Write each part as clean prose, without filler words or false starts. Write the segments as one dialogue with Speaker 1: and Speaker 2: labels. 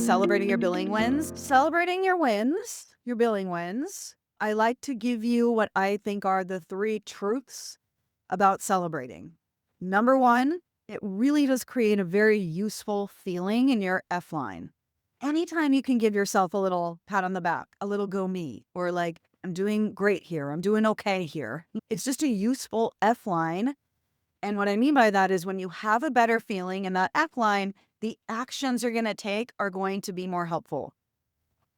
Speaker 1: celebrating your billing wins. Celebrating your wins, your billing wins. I like to give you what I think are the 3 truths about celebrating. Number 1, it really does create a very useful feeling in your F line. Anytime you can give yourself a little pat on the back, a little go me, or like, I'm doing great here, I'm doing okay here. It's just a useful F line. And what I mean by that is when you have a better feeling in that F line, the actions you're going to take are going to be more helpful.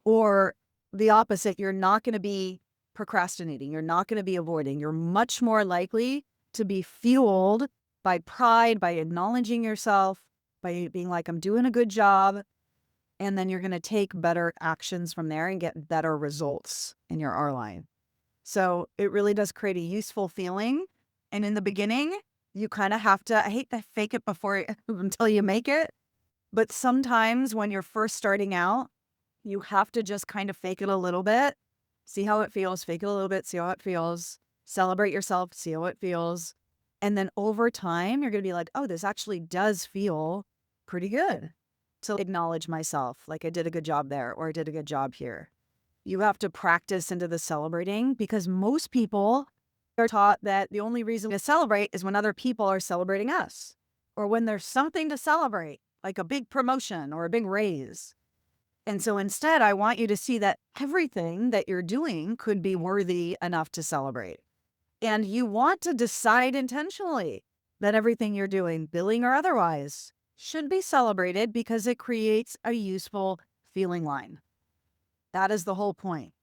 Speaker 1: Or the opposite, you're not going to be procrastinating. You're not going to be avoiding. You're much more likely to be fueled by pride, by acknowledging yourself, by being like, I'm doing a good job. And then you're going to take better actions from there and get better results in your R line. So it really does create a useful feeling. And in the beginning, you kind of have to, I hate to fake it before until you make it. But sometimes when you're first starting out, you have to just kind of fake it a little bit, see how it feels, fake it a little bit, see how it feels, celebrate yourself, see how it feels. And then over time, you're going to be like, oh, this actually does feel pretty good to acknowledge myself. Like I did a good job there, or I did a good job here. You have to practice into the celebrating because most people are taught that the only reason to celebrate is when other people are celebrating us or when there's something to celebrate, like a big promotion or a big raise. And so instead, I want you to see that everything that you're doing could be worthy enough to celebrate. And you want to decide intentionally that everything you're doing, billing or otherwise, should be celebrated because it creates a useful feeling line. That is the whole point.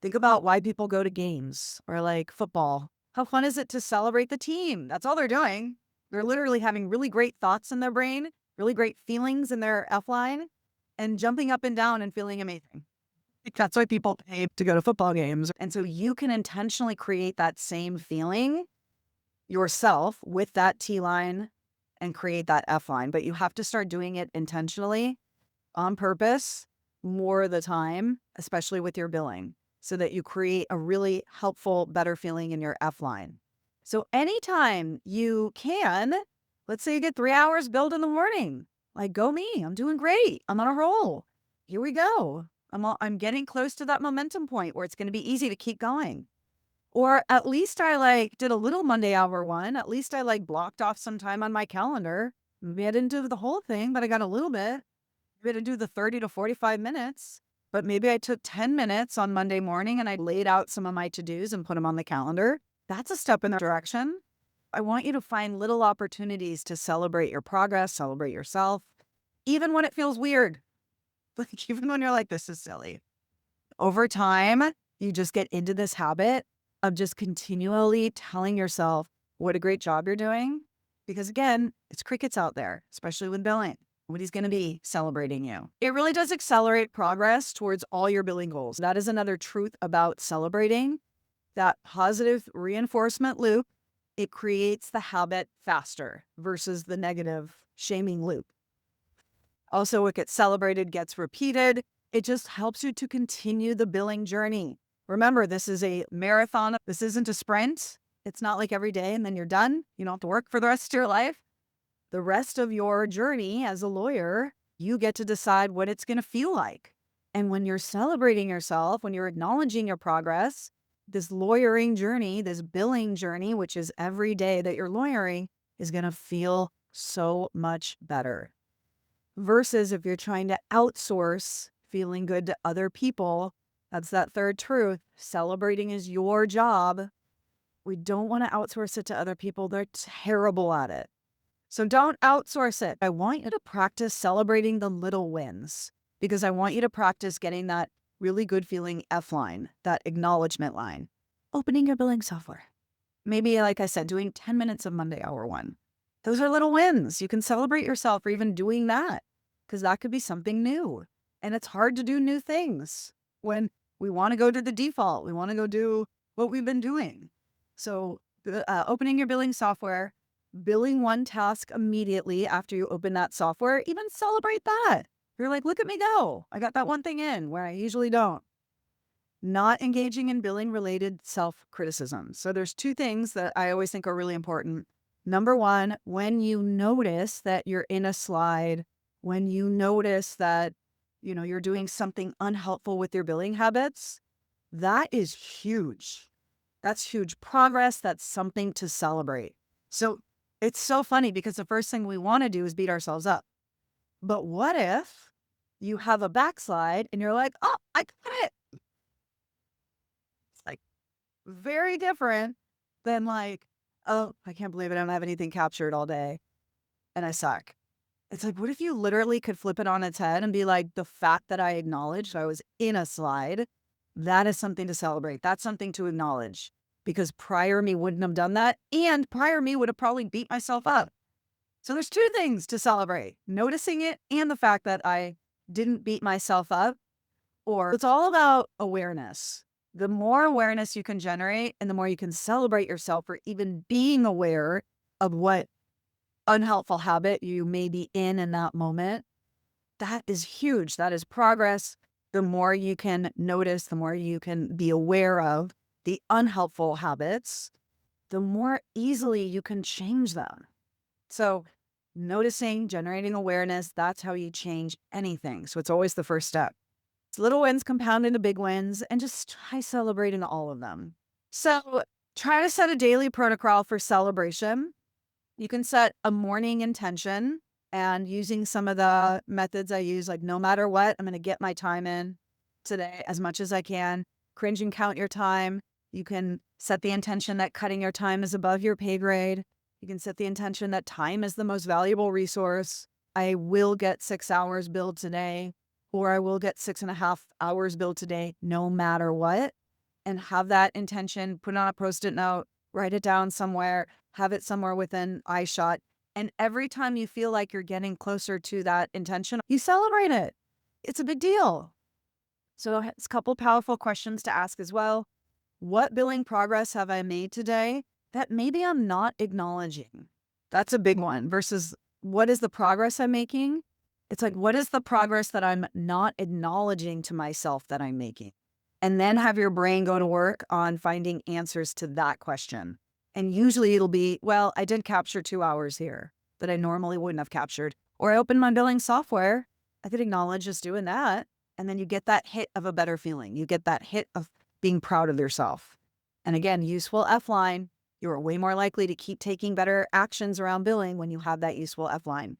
Speaker 1: Think about why people go to games or like football. How fun is it to celebrate the team? That's all they're doing. They're literally having really great thoughts in their brain, really great feelings in their F line, and jumping up and down and feeling amazing. That's why people pay to go to football games. And so you can intentionally create that same feeling yourself with that T line and create that F line. But you have to start doing it intentionally on purpose more of the time, especially with your billing, so that you create a really helpful, better feeling in your F line. So anytime you can, let's say you get 3 hours billed in the morning, like go me, I'm doing great. I'm on a roll. Here we go. I'm getting close to that momentum point where it's going to be easy to keep going. Or at least I like did a little Monday hour one. At least I like blocked off some time on my calendar. Maybe I didn't do the whole thing, but I got a little bit. Maybe I didn't do the 30 to 45 minutes, but maybe I took 10 minutes on Monday morning and I laid out some of my to-dos and put them on the calendar. That's a step in that direction. I want you to find little opportunities to celebrate your progress, celebrate yourself, even when it feels weird. Like even when you're like, this is silly. Over time, you just get into this habit of just continually telling yourself what a great job you're doing. Because again, it's crickets out there, especially with billing. Nobody's going to be celebrating you. It really does accelerate progress towards all your billing goals. That is another truth about celebrating. That positive reinforcement loop, it creates the habit faster versus the negative shaming loop. Also, what gets celebrated gets repeated. It just helps you to continue the billing journey. Remember, this is a marathon. This isn't a sprint. It's not like every day and then you're done. You don't have to work for the rest of your life. The rest of your journey as a lawyer, you get to decide what it's going to feel like. And when you're celebrating yourself, when you're acknowledging your progress, this lawyering journey, this billing journey, which is every day that you're lawyering, is going to feel so much better. Versus if you're trying to outsource feeling good to other people, that's that third truth. Celebrating is your job. We don't want to outsource it to other people. They're terrible at it. So don't outsource it. I want you to practice celebrating the little wins because I want you to practice getting that really good feeling F line, that acknowledgement line. Opening your billing software. Maybe, like I said, doing 10 minutes of Monday hour one. Those are little wins. You can celebrate yourself for even doing that because that could be something new. And it's hard to do new things when we want to go to the default. We want to go do what we've been doing. So opening your billing software, billing one task immediately after you open that software, even celebrate that. You're like, look at me go. I got that one thing in where I usually don't. Not engaging in billing related self-criticism. So there's 2 things that I always think are really important. Number 1, when you notice that you're in a slide, when you notice that you're doing something unhelpful with your billing habits, that is huge. That's huge progress. That's something to celebrate. So it's so funny because the first thing we want to do is beat ourselves up. But what if you have a backslide and you're like, oh, I got it? It's like very different than like, oh, I can't believe I don't have anything captured all day and I suck. It's like, what if you literally could flip it on its head and be like, the fact that I acknowledged I was in a slide, that is something to celebrate. That's something to acknowledge because prior me wouldn't have done that. And prior me would have probably beat myself up. So there's two things to celebrate, noticing it and the fact that I didn't beat myself up. Or it's all about awareness. The more awareness you can generate and the more you can celebrate yourself for even being aware of what unhelpful habit you may be in that moment, that is huge. That is progress. The more you can notice, the more you can be aware of the unhelpful habits, the more easily you can change them. So noticing, generating awareness, that's how you change anything. So it's always the first step. Little wins compound into big wins and just try celebrating all of them. So try to set a daily protocol for celebration. You can set a morning intention and using some of the methods I use, like no matter what, I'm going to get my time in today as much as I can. Cringe and count your time. You can set the intention that cutting your time is above your pay grade. You can set the intention that time is the most valuable resource. I will get 6 hours billed today, or I will get 6.5 hours billed today, no matter what. And have that intention, put on a Post-it note, write it down somewhere, have it somewhere within eyeshot. And every time you feel like you're getting closer to that intention, you celebrate it. It's a big deal. So it's a couple powerful questions to ask as well. What billing progress have I made today that maybe I'm not acknowledging? That's a big one versus what is the progress I'm making? It's like, what is the progress that I'm not acknowledging to myself that I'm making? And then have your brain go to work on finding answers to that question. And usually it'll be, well, I did capture 2 hours here that I normally wouldn't have captured. Or I opened my billing software. I could acknowledge just doing that. And then you get that hit of a better feeling. You get that hit of being proud of yourself. And again, useful F line. You're way more likely to keep taking better actions around billing when you have that useful F line.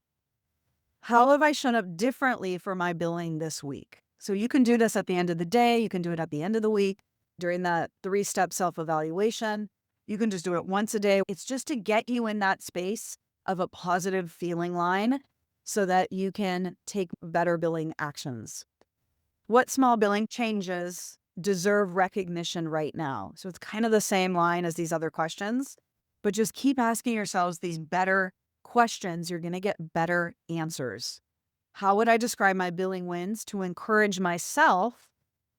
Speaker 1: How have I shown up differently for my billing this week? So you can do this at the end of the day. You can do it at the end of the week during that 3-step self-evaluation. You can just do it once a day. It's just to get you in that space of a positive feeling line so that you can take better billing actions. What small billing changes deserve recognition right now? So it's kind of the same line as these other questions, but just keep asking yourselves these better questions. You're going to get better answers. How would I describe my billing wins to encourage myself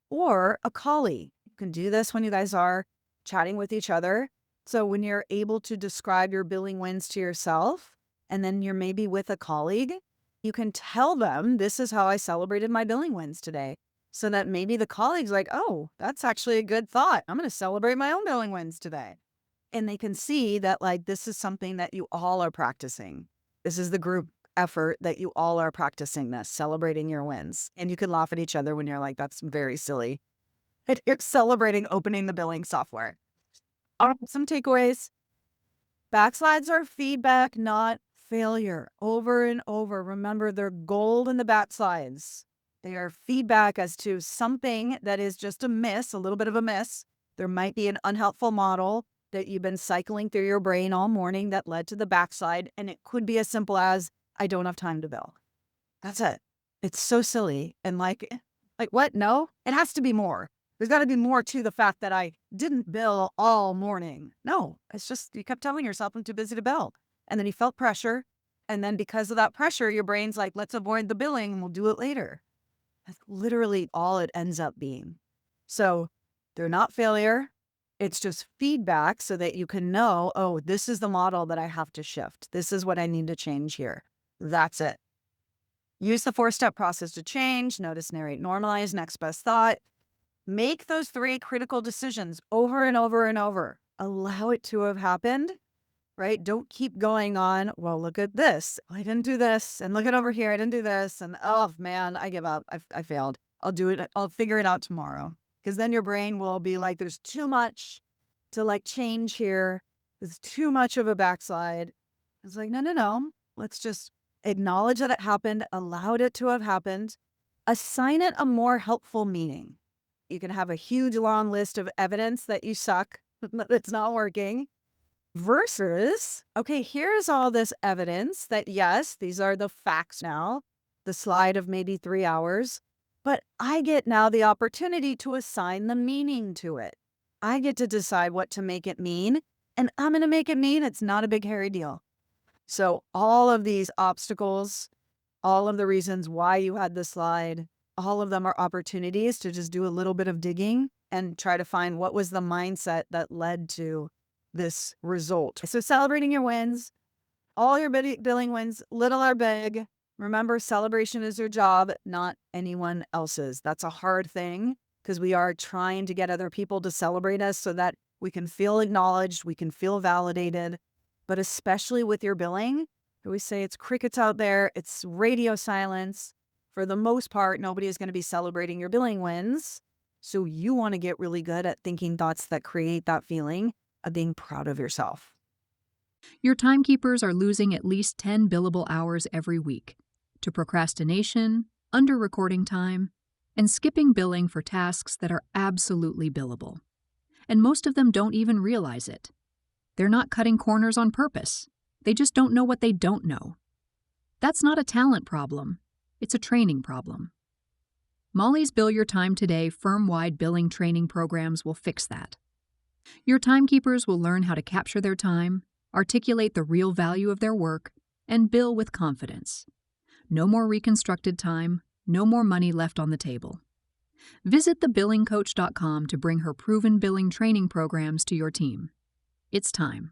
Speaker 1: or a colleague? You can do this when you guys are chatting with each other. So when you're able to describe your billing wins to yourself, and then you're maybe with a colleague, you can tell them, this is how I celebrated my billing wins today. So that maybe the colleague's like, oh, that's actually a good thought. I'm going to celebrate my own billing wins today. And they can see that like, this is something that you all are practicing. This is the group effort that you all are practicing this, celebrating your wins. And you can laugh at each other when you're like, that's very silly. And you're celebrating opening the billing software. Some takeaways. Backslides are feedback, not failure. Over and over. Remember, they're gold in the backslides. They are feedback as to something that is just a miss, a little bit of a miss. There might be an unhelpful model that you've been cycling through your brain all morning that led to the backslide. And it could be as simple as, I don't have time to bill. That's it. It's so silly. And like what? No, it has to be more. There's got to be more to the fact that I didn't bill all morning. No, it's just you kept telling yourself I'm too busy to bill. And then you felt pressure. And then because of that pressure, your brain's like, let's avoid the billing and we'll do it later. That's literally all it ends up being. So they're not failure. It's just feedback so that you can know, oh, this is the model that I have to shift. This is what I need to change here. That's it. Use the 4-step process to change, notice, narrate, normalize, next best thought. Make those 3 critical decisions over and over and over. Allow it to have happened right? Don't keep going on, well, look at this. I didn't do this. And look at over here. I didn't do this. And oh man, I give up. I failed. I'll do it. I'll figure it out tomorrow. Because then your brain will be like, there's too much to like change here. There's too much of a backslide. It's like, no, no, no. Let's just acknowledge that it happened, allowed it to have happened, assign it a more helpful meaning. You can have a huge long list of evidence that you suck, that it's not working, versus, okay, here's all this evidence that yes, these are the facts now, the slide of maybe 3 hours, but I get now the opportunity to assign the meaning to it. I get to decide what to make it mean, and I'm going to make it mean it's not a big hairy deal. So all of these obstacles, all of the reasons why you had the slide, all of them are opportunities to just do a little bit of digging and try to find what was the mindset that led to this result. So celebrating your wins, all your billing wins, little or big. Remember, celebration is your job, not anyone else's. That's a hard thing because we are trying to get other people to celebrate us so that we can feel acknowledged, we can feel validated. But especially with your billing, we say it's crickets out there, it's radio silence. For the most part, nobody is going to be celebrating your billing wins. So you want to get really good at thinking thoughts that create that feeling of being proud of yourself.
Speaker 2: Your timekeepers are losing at least 10 billable hours every week to procrastination, under-recording time, and skipping billing for tasks that are absolutely billable. And most of them don't even realize it. They're not cutting corners on purpose. They just don't know what they don't know. That's not a talent problem. It's a training problem. Molly's Bill Your Time Today firm-wide billing training programs will fix that. Your timekeepers will learn how to capture their time, articulate the real value of their work, and bill with confidence. No more reconstructed time, no more money left on the table. Visit thebillingcoach.com to bring her proven billing training programs to your team. It's time.